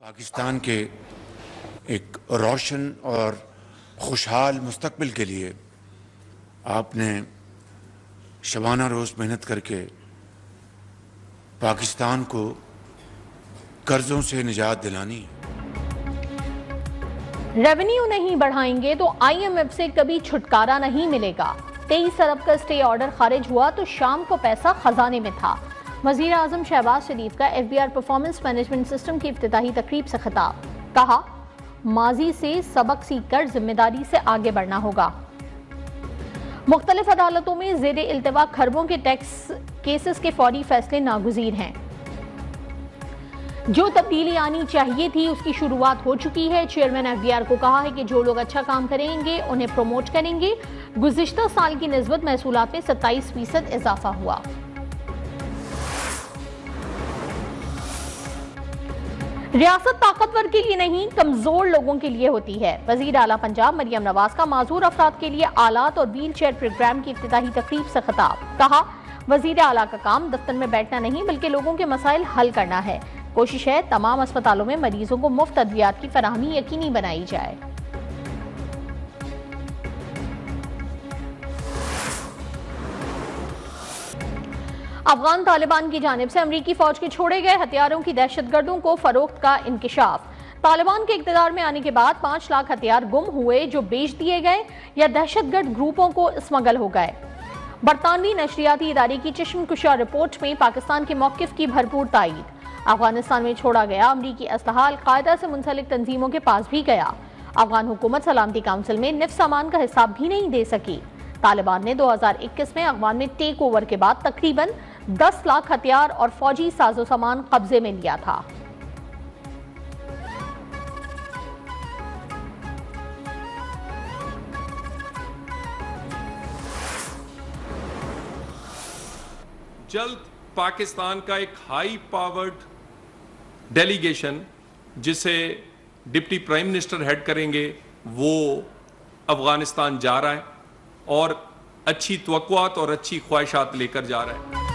पाकिस्तान के एक रोशन और खुशहाल मुस्तकबिल के लिए आपने शबाना रोज़ मेहनत करके पाकिस्तान को कर्जों से निजात दिलानी है। रेवेन्यू नहीं बढ़ाएंगे तो IMF से कभी छुटकारा नहीं मिलेगा। 23 अरब का स्टे ऑर्डर खारिज हुआ तो शाम को पैसा खजाने में था। वज़ीर आज़म शहबाज शरीफ का FBR परफॉर्मेंस मैनेजमेंट सिस्टम की इफ्तिताही तकरीब से खिताब। कहा, माजी से सबक सीखकर जिम्मेदारी से आगे बढ़ना होगा। मुख्तलिफ अदालतों में ज़ेरे इल्तिवा खरबों के टैक्स केसेस के फौरी फैसले नागुज़ीर हैं। जो तब्दीली आनी चाहिए थी उसकी शुरुआत हो चुकी है। चेयरमैन FBR को कहा है कि जो लोग अच्छा काम करेंगे उन्हें प्रमोट करेंगे। गुज़िश्ता साल की निस्बत महसूलात में 27% इजाफा हुआ। रियासत ताकतवर के लिए नहीं, कमजोर लोगों के लिए होती है। वजीर आला पंजाब मरियम नवाज का माजूर अफराद के लिए आलात और व्हील चेयर प्रोग्राम की इफ्तिताही तकरीब से खिताब। कहा, वजीर आला का काम दफ्तर में बैठना नहीं बल्कि लोगों के मसाइल हल करना है। कोशिश है तमाम अस्पतालों में मरीजों को मुफ्त अद्वियात की फराहमी यकीनी बनाई जाए। अफगान तालिबान की जानिब से अमरीकी फौज के छोड़े गए हथियारों की दहशतगर्दों को फरोख्त का इंकिशाफ। तालिबान के इक़्तिदार में आने के बाद 5 लाख हथियार गुम हुए जो बेच दिए गए या दहशतगर्द ग्रुपों को स्मगल हो गए। बरतानवी नशरियाती इदारे की चश्मकुशा रिपोर्ट में पाकिस्तान के मौक़िफ़ की भरपूर तायीद। अफगानिस्तान में छोड़ा गया अमरीकी असलहा अल-कायदा से मुंसलिक तंजीमों के पास भी गया। अफगान हुकूमत सलामती काउंसिल में निफ सामान का हिसाब भी नहीं दे सकी। तालिबान ने 2021 में अफगान में टेक ओवर के बाद तकरीबन 10 लाख हथियार और फौजी साजो सामान कब्जे में लिया था। जल्द पाकिस्तान का एक हाई पावर्ड डेलीगेशन जिसे डिप्टी प्राइम मिनिस्टर हेड करेंगे वो अफगानिस्तान जा रहा है और अच्छी तवक्कुआत और अच्छी ख्वाहिशात लेकर जा रहा है।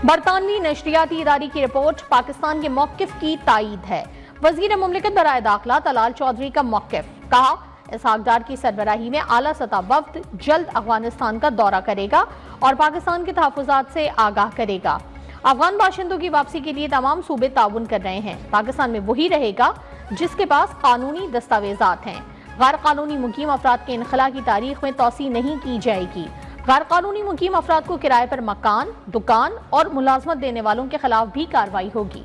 बरतानवी नशरियाती इदारे की रिपोर्ट पाकिस्तान के मौक़िफ़ की तायीद है। वज़ीर मुमलिकत बराए दाखिला तलाल चौधरी का मौक़िफ़। कहा, इसहाक डार की सरबराही में आला सतह वफ़द जल्द अफगानिस्तान का दौरा करेगा और पाकिस्तान के तहफ़्फ़ुज़ात से आगाह करेगा। अफगान बाशिंदों की वापसी के लिए तमाम सूबे ताउन कर रहे हैं। पाकिस्तान में वही रहेगा जिसके पास कानूनी दस्तावेजात हैं। गैर कानूनी मुकीम अफराद के इनखला की तारीख में तोसी नहीं की जाएगी। गैर कानूनी मुकीम अफराद को किराए पर मकान, दुकान और मुलाजमत देने वालों के खिलाफ भी कार्रवाई होगी।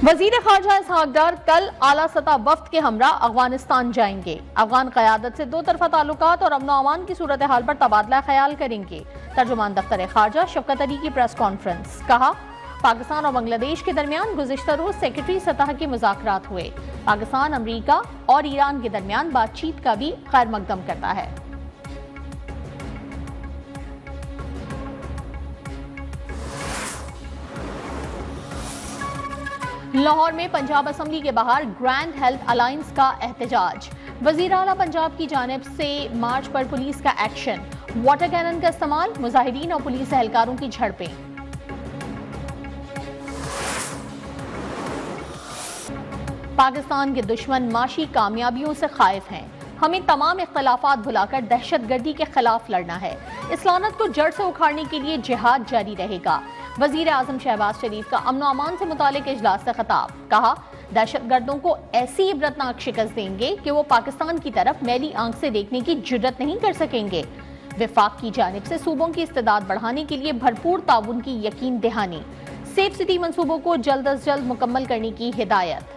वजीर खारजा इसहाक डार कल आला सतह वफ्द के हमरा अफगानिस्तान जाएंगे। अफगान क़यादत से 2 तरफ़ा ताल्लुकात और अमन अमान की सूरत हाल पर तबादला ख्याल करेंगे। तर्जुमान दफ्तर खारजा शफ़क़त अली की प्रेस कॉन्फ्रेंस। कहा, पाकिस्तान और बांग्लादेश के दरमियान गुज़िश्ता रोज सेक्रेटरी सतह के मुज़ाकरात हुए। पाकिस्तान, अमरीका और ईरान के दरमियान बातचीत का भी खैर मकदम करता है। लाहौर में पंजाब असम्बली के बाहर ग्रैंड हेल्थ अलायंस का एहतजाज। वज़ीर आला पंजाब की जानिब से मार्च पर पुलिस का एक्शन, वाटर कैनन का इस्तेमाल, मुजाहिदीन और पुलिस एहलकारों की झड़पें। पाकिस्तान के दुश्मन माशी कामयाबियों से खाइफ हैं। हमें तमाम इख्तलाफात भुलाकर दहशतगर्दी के खिलाफ लड़ना है। इस लानत को जड़ से उखाड़ने के लिए जिहाद जारी रहेगा। वज़ीर आज़म शहबाज शरीफ का अमन अमान से मुतालिक इजलास से खिताब। कहा, दहशतगर्दों को ऐसी इबरतनाक शिकस्त देंगे कि वो पाकिस्तान की तरफ मैली आंख से देखने की जुर्रत नहीं कर सकेंगे। विफाक की जानिब से सूबों की इस्तेदाद बढ़ाने के लिए भरपूर ताउन की यकीन दहानी। सेफ सिटी मंसूबों को जल्द अज जल्द मुकम्मल करने की हिदायत।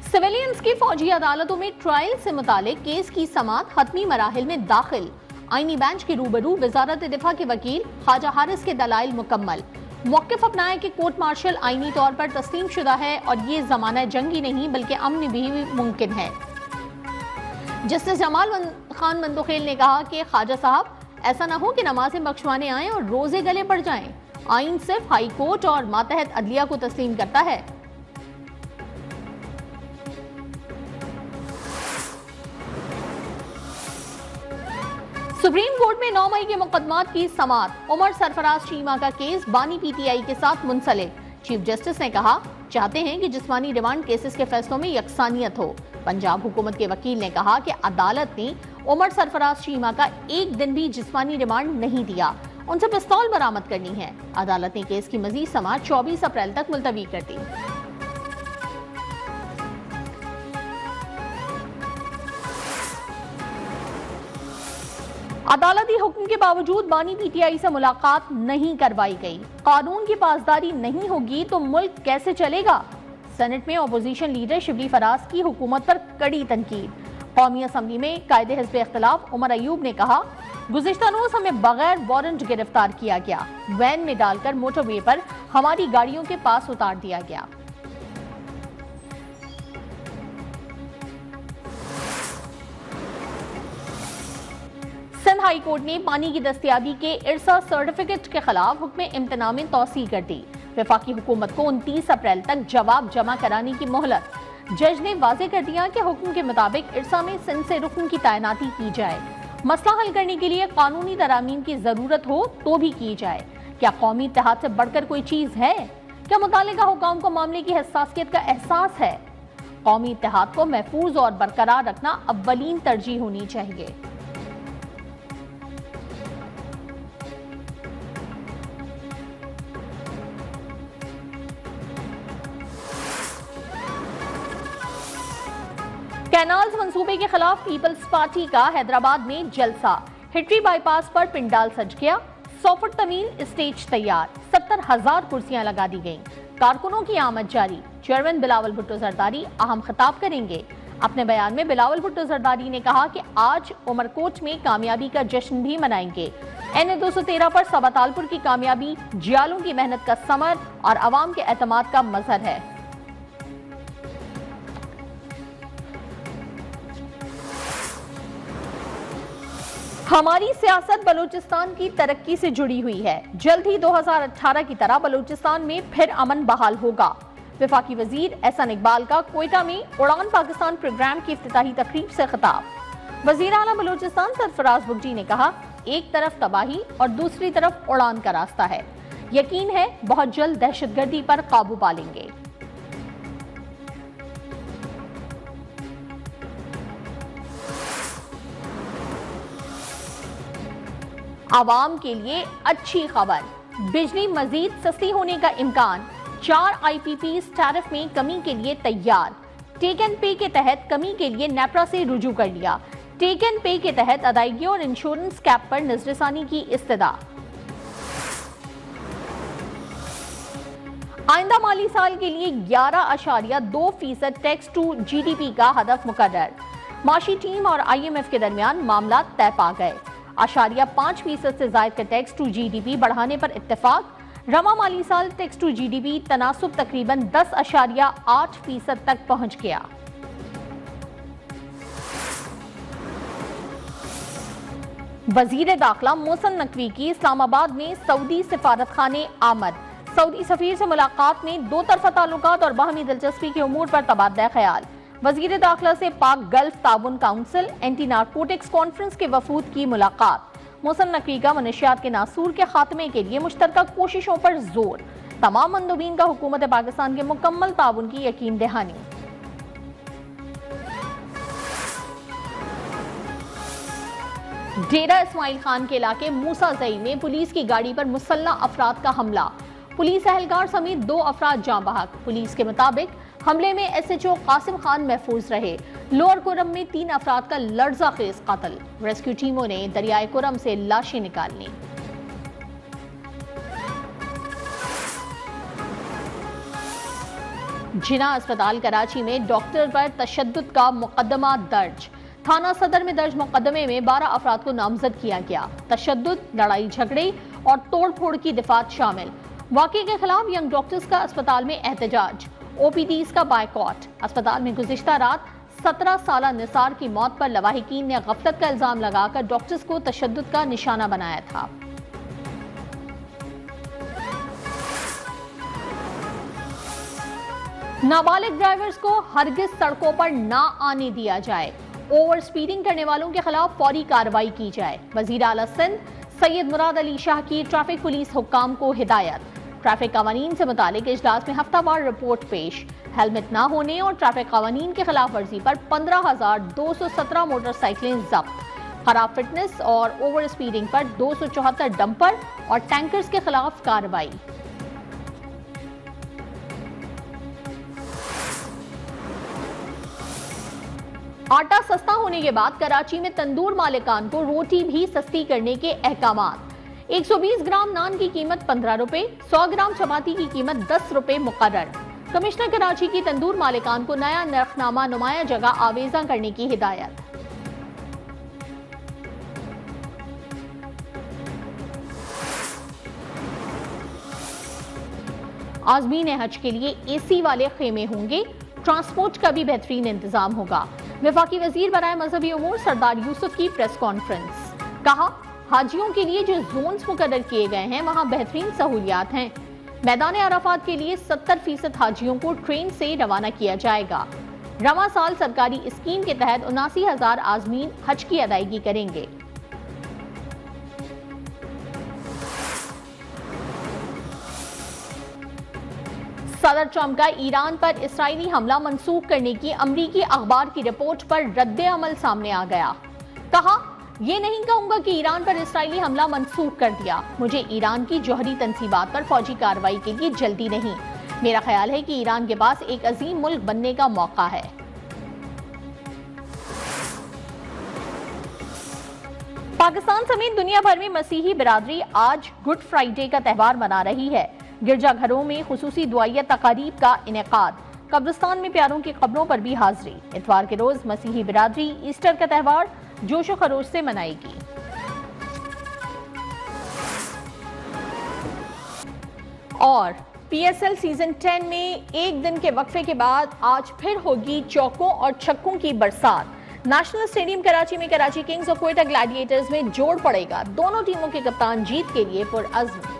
सिविलियंस की फौजी अदालतों में ट्रायल से मुतालिक केस की समाअत हतमी मराहिल में दाखिल। आईनी बेंच के रूबरू वजारत दिफा के वकील ख्वाजा हारिस के दलाइल मुकम्मल। मौक़िफ़ अपनाया कि कोर्ट मार्शल आईनी तौर पर तस्लीम शुदा है और ये ज़माना जंगी नहीं बल्कि अमन भी मुमकिन है। जस्टिस जमाल खान मंदोखेल ने कहा कि ख्वाजा साहब ऐसा ना हो कि नमाजें बख्शवाने आए और रोजे गले पड़ जाएं। आइन सिर्फ हाई कोर्ट और मातहत अदलिया को तस्लीम करता है। सुप्रीम कोर्ट में 9 मई के मुकदमात की समाअत। उमर सरफराज चीमा का केस बानी पीटीआई के साथ मुंसलिक। चीफ जस्टिस ने कहा, चाहते हैं कि जिस्मानी रिमांड केसेस के फैसलों में यकसानियत हो। पंजाब हुकूमत के वकील ने कहा कि अदालत ने उमर सरफराज चीमा का एक दिन भी जिस्मानी रिमांड नहीं दिया, उनसे पिस्तौल बरामद करनी है। अदालत ने केस की मजीद समाअत 24 अप्रैल तक मुलतवी कर दी। अदालती हुक्म के बावजूद बानी पीटीआई से मुलाकात नहीं करवाई गई। कानून की पासदारी नहीं होगी तो मुल्क कैसे चलेगा? सेनेट में अपोजिशन लीडर शिबली फराज की हुकूमत पर कड़ी तनकीद। कौमी असम्बली में कायदे हिज़्ब इख्तिलाफ उमर अयूब ने कहा, गुज़िश्ता रोज हमें बगैर वारंट गिरफ्तार किया गया, वैन में डालकर मोटरवे पर हमारी गाड़ियों के पास उतार दिया गया। सिंध हाई कोर्ट ने पानी की दस्तयाबी के इरसा सर्टिफिकेट के खिलाफ हुक्म इम्तना में तौसी कर दी। वफाकी हुकूमत को 29 अप्रैल तक जवाब जमा कराने की मोहलत। जज ने वाजे कर दिया कि हुक्म के मुताबिक इरसा में सिंध से रुकन की तैनाती की जाए। मसला हल करने के लिए कानूनी तरामीम की जरूरत हो तो भी की जाए। क्या कौमी इत्तेहाद से बढ़कर कोई चीज है? क्या मुतालिका हुकाम को मामले की हसासियत का एहसास है? कौमी इत्तेहाद को महफूज और बरकरार रखना अव्वलीन तरजीह होनी चाहिए। कैनाल्स मंसूबे के खिलाफ पीपल्स पार्टी का हैदराबाद में जलसा। हिटरी बाईपास पर पिंडाल सज गया। 100 फुट तवील स्टेज तैयार। 70,000 कुर्सियां लगा दी गईं। कारकुनों की आमद जारी। चेयरमैन बिलावल भुट्टो जरदारी अहम खिताब करेंगे। अपने बयान में बिलावल भुट्टो जरदारी ने कहा कि आज उमरकोट में कामयाबी का जश्न भी मनाएंगे। NA-213 पर सबा तालपुर की कामयाबी जियालों की मेहनत का समर और अवाम के एतमाद का मजहर है। हमारी सियासत बलूचिस्तान की तरक्की से जुड़ी हुई है। जल्द ही 2018 की तरह बलूचिस्तान में फिर अमन बहाल होगा। वफाकी वजीर एहसान इकबाल का कोयटा में उड़ान पाकिस्तान प्रोग्राम की इफ्तिताही तकरीब से खिताब। वजीर आला बलूचिस्तान सरफराज बुगटी ने कहा, एक तरफ तबाही और दूसरी तरफ उड़ान का रास्ता है। यकीन है बहुत जल्द दहशतगर्दी पर काबू पा लेंगे। आवाम के लिए अच्छी खबर, बिजली मजीद सस्ती होने का इम्कान। 4 IPPs टैरिफ में कमी के लिए तैयार। टेक एंड पे के तहत कमी के लिए नेपरा से रुजू कर लिया। टेक एंड पे के तहत अदायगी और इंश्योरेंस कैप पर नजरसानी की इस्तदा। आइंदा माली साल के लिए 11.2% टैक्स टू GDP का हदफ मुकर्रर। माशी टीम और IMF के दरमियान मामला तय पा गए। 5% से जायद का टैक्स टू GDP बढ़ाने पर इत्तेफाक। रवा माली साल टैक्स टू GDP तनासुब तकरीबन 10.8% तक पहुंच गया। वजीर दाखिला मोहसिन नकवी की इस्लामाबाद में सऊदी सिफारत खाने आमद। सऊदी सफीर से मुलाकात में दो तरफा ताल्लुकात और बाहमी दिलचस्पी के उमूर पर तबादला ख्याल। वजीर दाखिला से पाक गल्फ ताउन काउंसिल एंटी नारकोटिक्स कॉन्फ्रेंस के वफूद की मुलाकात। मोहसिन नकवी का मनशियात के नासूर के खात्मे के लिए मुश्तरका कोशिशों पर जोर। तमाम मंदूबीन का हुकूमत पाकिस्तान के मुकम्मल ताउन की यकीन दहानी। डेरा इस्माइल खान के इलाके मूसाजई में पुलिस की गाड़ी पर मुसल्लह अफराद का हमला। पुलिस एहलकार समेत 2 अफराद जाँ बहक। पुलिस के मुताबिक हमले में SHO कासिम खान महफूज रहे। लोअर कुरम में 3 अफराद का लर्जा खेज कत्ल। रेस्क्यू टीमों ने दरियाए कुरम से लाशें निकाली। जिना अस्पताल कराची में डॉक्टर पर तशद्दुद का मुकदमा दर्ज। थाना सदर में दर्ज मुकदमे में 12 अफराद को नामजद किया गया। तशद्दुद, लड़ाई झगड़े और तोड़ फोड़ की दिफात शामिल। वाक़े के खिलाफ यंग डॉक्टर्स का अस्पताल में एहतजाज। OPDs का बायकॉट। अस्पताल में गुज़िश्ता रात 17 साला निसार की मौत पर लवाहिकीन ने गफलत का इल्जाम लगाकर डॉक्टर्स को तशद्दुद का निशाना बनाया था। नाबालिग ड्राइवर्स को हरगिज सड़कों पर ना आने दिया जाए। ओवर स्पीडिंग करने वालों के खिलाफ फौरी कार्रवाई की जाए। वजीर आला सिंध सैयद मुराद अली शाह की ट्रैफिक पुलिस हुक्काम को हिदायत। ट्रैफिक कानून से मुतालिक इजलास में हफ्तावार रिपोर्ट पेश। हेलमेट ना होने और ट्रैफिक कानून की खिलाफ वर्जी पर 15,217 मोटरसाइकिलें जब्त। खराब फिटनेस और ओवर स्पीडिंग पर 274 डंपर और टैंकर्स के खिलाफ कार्रवाई। आटा सस्ता होने के बाद कराची में तंदूर मालिकान को रोटी भी सस्ती करने के अहकामात। 120 ग्राम नान की कीमत 15 रुपए, 100 ग्राम चपाती की कीमत 10 रुपए मुकर्रर। कमिश्नर कराची की तंदूर मालिकान को नया नरखनामा नुमाया जगह आवेजा करने की हिदायत। आज़मीन हज के लिए एसी वाले खेमे होंगे। ट्रांसपोर्ट का भी बेहतरीन इंतजाम होगा। वफाकी वजीर बराए मजहबी उमूर सरदार यूसुफ की प्रेस कॉन्फ्रेंस। कहा, हाजियों के लिए जो जोन्स मुकर्रर किए गए हैं वहां बेहतरीन सहूलियात हैं। मैदान अराफात के लिए 70% हाजियों को ट्रेन से रवाना किया जाएगा। रवा साल सरकारी स्कीम के तहत 79,000 आज़मीन हज की अदायगी करेंगे। सदर ट्रंप का ईरान पर इसराइली हमला मंसूख करने की अमरीकी अखबार की रिपोर्ट पर रद्द अमल सामने आ गया। कहा, यह नहीं कहूंगा कि ईरान पर इसराइली हमला मंसूख कर दिया। मुझे ईरान की जौहरी तंसीबात पर फौजी कार्रवाई के लिए जल्दी नहीं। मेरा ख्याल है कि ईरान के पास एक अजीम मुल्क बनने का मौका है। पाकिस्तान समेत दुनिया भर में मसीही बिरादरी आज गुड फ्राइडे का त्यौहार मना रही है। गिरजाघरों में खुसूसी दुआइया तकारीब का इनेकाद। कब्रिस्तान में प्यारों की कब्रों पर भी हाजिरी। इतवार के रोज मसीही बिरादरी ईस्टर का त्यौहार जोशो खरोश से मनाएगी। और पीएसएल सीजन 10 में एक दिन के वक्फे के बाद आज फिर होगी चौकों और छक्कों की बरसात। नेशनल स्टेडियम कराची में कराची किंग्स और क्वेटा ग्लैडिएटर्स में जोड़ पड़ेगा। दोनों टीमों के कप्तान जीत के लिए पुरअज़्म।